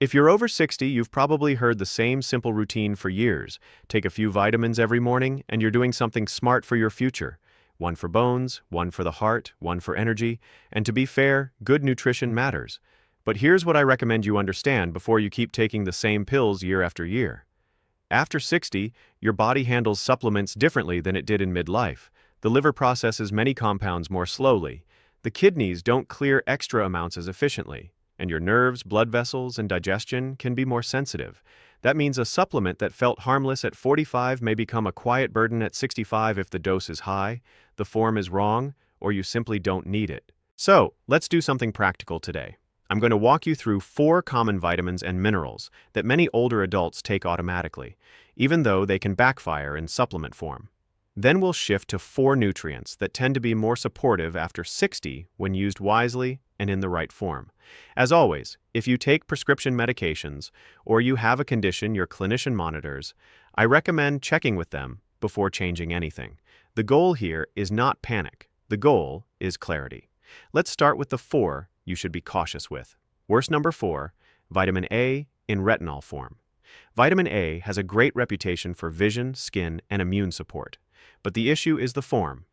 If you're over 60, you've probably heard the same simple routine for years. Take a few vitamins every morning, and you're doing something smart for your future. One for bones, one for the heart, one for energy, and to be fair, good nutrition matters. But here's what I recommend you understand before you keep taking the same pills year after year. After 60, your body handles supplements differently than it did in midlife. The liver processes many compounds more slowly. The kidneys don't clear extra amounts as efficiently, and your nerves, blood vessels, and digestion can be more sensitive. That means a supplement that felt harmless at 45 may become a quiet burden at 65 if the dose is high, the form is wrong, or you simply don't need it. So, let's do something practical today. I'm going to walk you through 4 common vitamins and minerals that many older adults take automatically, even though they can backfire in supplement form. Then we'll shift to 4 nutrients that tend to be more supportive after 60 when used wisely and in the right form. As always, if you take prescription medications or you have a condition your clinician monitors, I recommend checking with them before changing anything. The goal here is not panic. The goal is clarity. Let's start with the 4 you should be cautious with. Worst number 4, vitamin A in retinol form. Vitamin A has a great reputation for vision, skin, and immune support. But the issue is the form.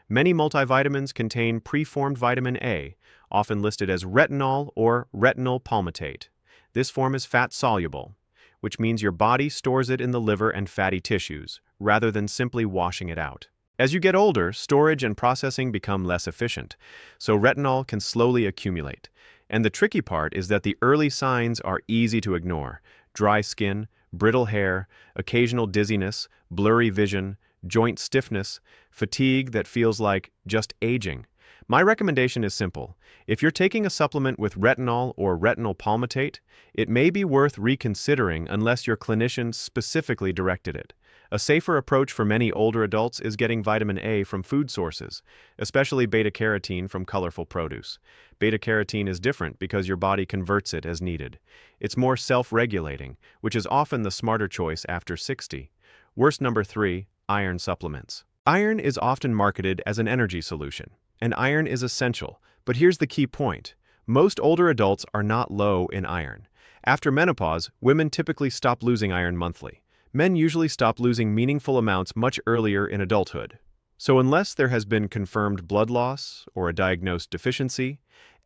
Many multivitamins contain preformed vitamin A, often listed as retinol or retinol palmitate. This form is fat-soluble, which means your body stores it in the liver and fatty tissues, rather than simply washing it out. As you get older, storage and processing become less efficient, so retinol can slowly accumulate. And the tricky part is that the early signs are easy to ignore: dry skin, brittle hair, occasional dizziness, blurry vision, joint stiffness, fatigue that feels like just aging. My recommendation is simple. If you're taking a supplement with retinol or retinol palmitate, it may be worth reconsidering unless your clinician specifically directed it. A safer approach for many older adults is getting vitamin A from food sources, especially beta-carotene from colorful produce. Beta-carotene is different because your body converts it as needed. It's more self-regulating, which is often the smarter choice after 60. Worst number 3, iron supplements. Iron is often marketed as an energy solution, and iron is essential. But here's the key point. Most older adults are not low in iron. After menopause, women typically stop losing iron monthly. Men usually stop losing meaningful amounts much earlier in adulthood. So unless there has been confirmed blood loss or a diagnosed deficiency,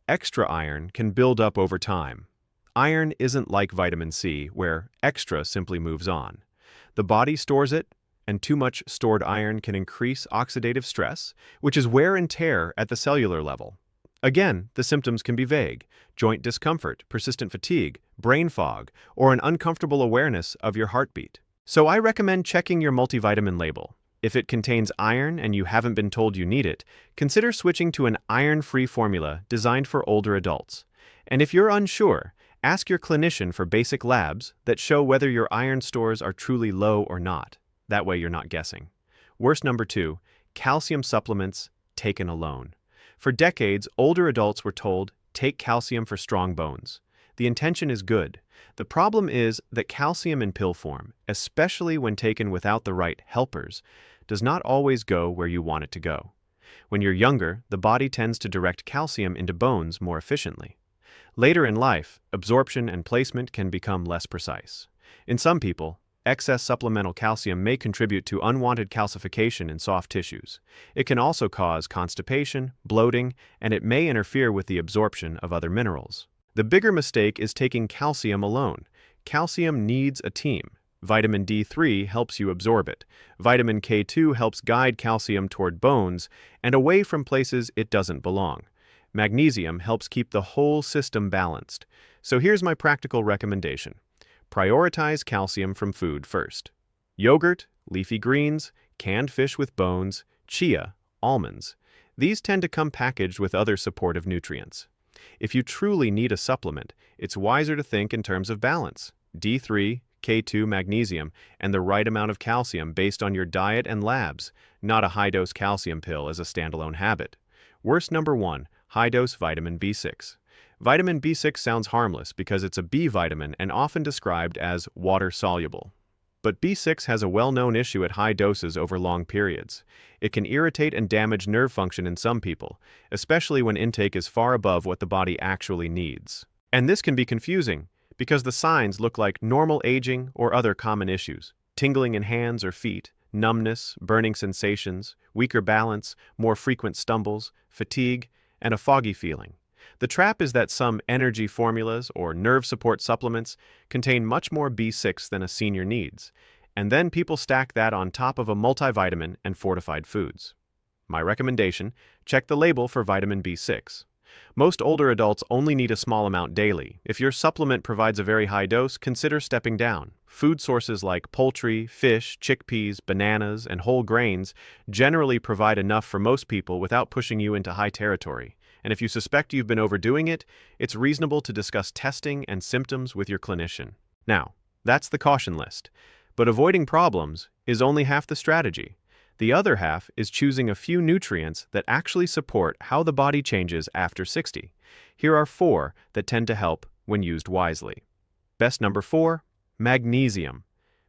extra iron can build up over time. Iron isn't like vitamin C, where extra simply moves on. The body stores it, and too much stored iron can increase oxidative stress, which is wear and tear at the cellular level. Again, the symptoms can be vague: joint discomfort, persistent fatigue, brain fog, or an uncomfortable awareness of your heartbeat. So I recommend checking your multivitamin label. If it contains iron and you haven't been told you need it, consider switching to an iron-free formula designed for older adults. And if you're unsure, ask your clinician for basic labs that show whether your iron stores are truly low or not. That way you're not guessing. Worst number 2, calcium supplements taken alone. For decades, older adults were told, take calcium for strong bones. The intention is good. The problem is that calcium in pill form, especially when taken without the right helpers, does not always go where you want it to go. When you're younger, the body tends to direct calcium into bones more efficiently. Later in life, absorption and placement can become less precise. In some people, excess supplemental calcium may contribute to unwanted calcification in soft tissues. It can also cause constipation, bloating, and it may interfere with the absorption of other minerals. The bigger mistake is taking calcium alone. Calcium needs a team. Vitamin D3 helps you absorb it. Vitamin K2 helps guide calcium toward bones and away from places it doesn't belong. Magnesium helps keep the whole system balanced. So here's my practical recommendation. Prioritize calcium from food first. Yogurt, leafy greens, canned fish with bones, chia, almonds. These tend to come packaged with other supportive nutrients. If you truly need a supplement, it's wiser to think in terms of balance: D3, K2, magnesium, and the right amount of calcium based on your diet and labs, not a high-dose calcium pill as a standalone habit. Worst number 1, high-dose vitamin B6. Vitamin B6 sounds harmless because it's a B vitamin and often described as water-soluble. But B6 has a well-known issue at high doses over long periods. It can irritate and damage nerve function in some people, especially when intake is far above what the body actually needs. And this can be confusing. because the signs look like normal aging or other common issues: tingling in hands or feet, numbness, burning sensations, weaker balance, more frequent stumbles, fatigue, and a foggy feeling. The trap is that some energy formulas or nerve support supplements contain much more B6 than a senior needs, and then people stack that on top of a multivitamin and fortified foods. My recommendation: check the label for vitamin B6. Most older adults only need a small amount daily. If your supplement provides a very high dose, consider stepping down. Food sources like poultry, fish, chickpeas, bananas, and whole grains generally provide enough for most people without pushing you into high territory. And if you suspect you've been overdoing it, it's reasonable to discuss testing and symptoms with your clinician. Now, that's the caution list. But avoiding problems is only half the strategy. The other half is choosing a few nutrients that actually support how the body changes after 60. Here are 4 that tend to help when used wisely. Best number 4, magnesium.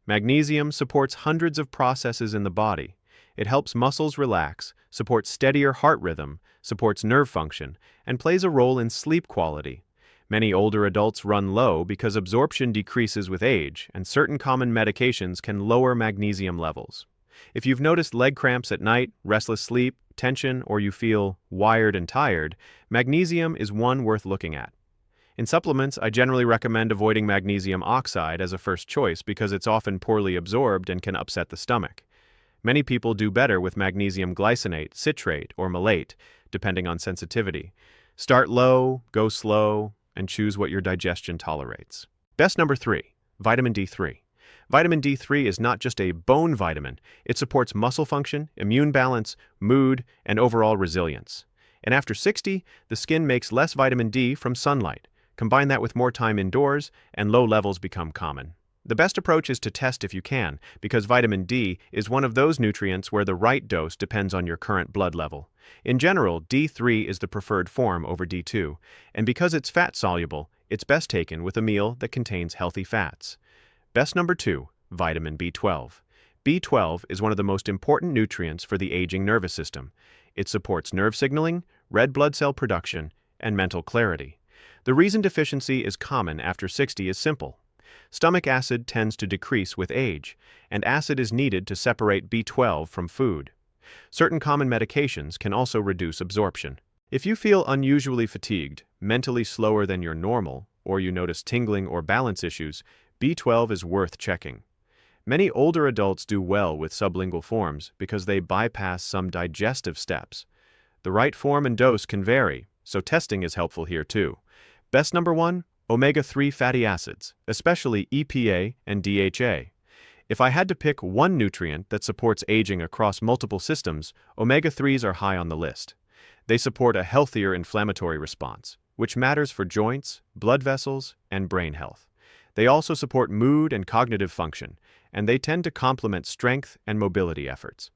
Magnesium supports hundreds of processes in the body. It helps muscles relax, supports steadier heart rhythm, supports nerve function, and plays a role in sleep quality. Many older adults run low because absorption decreases with age, and certain common medications can lower magnesium levels. If you've noticed leg cramps at night, restless sleep, tension, or you feel wired and tired, magnesium is one worth looking at. In supplements, I generally recommend avoiding magnesium oxide as a first choice because it's often poorly absorbed and can upset the stomach. Many people do better with magnesium glycinate, citrate, or malate, depending on sensitivity. Start low, go slow, and choose what your digestion tolerates. Best number 3, vitamin D3. Vitamin D3 is not just a bone vitamin, it supports muscle function, immune balance, mood, and overall resilience. And after 60, the skin makes less vitamin D from sunlight. Combine that with more time indoors, and low levels become common. The best approach is to test if you can, because vitamin D is one of those nutrients where the right dose depends on your current blood level. In general, D3 is the preferred form over D2, and because it's fat-soluble, it's best taken with a meal that contains healthy fats. Best number 2, vitamin B12. B12 is one of the most important nutrients for the aging nervous system. It supports nerve signaling, red blood cell production, and mental clarity. The reason deficiency is common after 60 is simple. Stomach acid tends to decrease with age, and acid is needed to separate B12 from food. Certain common medications can also reduce absorption. If you feel unusually fatigued, mentally slower than your normal, or you notice tingling or balance issues, B12 is worth checking. Many older adults do well with sublingual forms because they bypass some digestive steps. The right form and dose can vary, so testing is helpful here too. Best number 1, omega-3 fatty acids, especially EPA and DHA. If I had to pick one nutrient that supports aging across multiple systems, omega-3s are high on the list. They support a healthier inflammatory response, which matters for joints, blood vessels, and brain health. They also support mood and cognitive function, and they tend to complement strength and mobility efforts.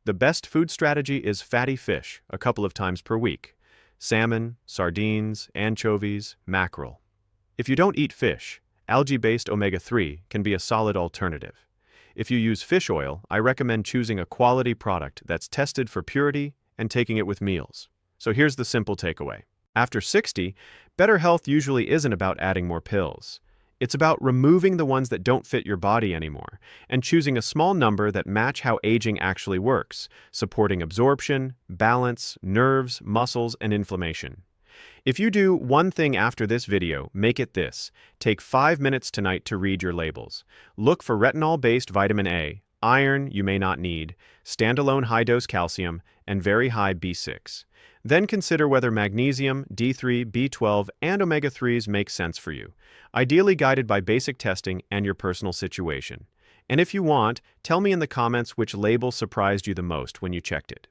The best food strategy is fatty fish a couple of times per week: salmon, sardines, anchovies, mackerel. If you don't eat fish, algae-based omega-3 can be a solid alternative. If you use fish oil, I recommend choosing a quality product that's tested for purity and taking it with meals. So here's the simple takeaway. After 60, better health usually isn't about adding more pills. It's about removing the ones that don't fit your body anymore and choosing a small number that match how aging actually works, supporting absorption, balance, nerves, muscles, and inflammation. If you do one thing after this video, make it this: take 5 minutes tonight to read your labels. Look for retinol-based vitamin A, iron you may not need, standalone high-dose calcium, and very high B6. Then consider whether magnesium, D3, B12, and omega-3s make sense for you, ideally guided by basic testing and your personal situation. And if you want, tell me in the comments which label surprised you the most when you checked it.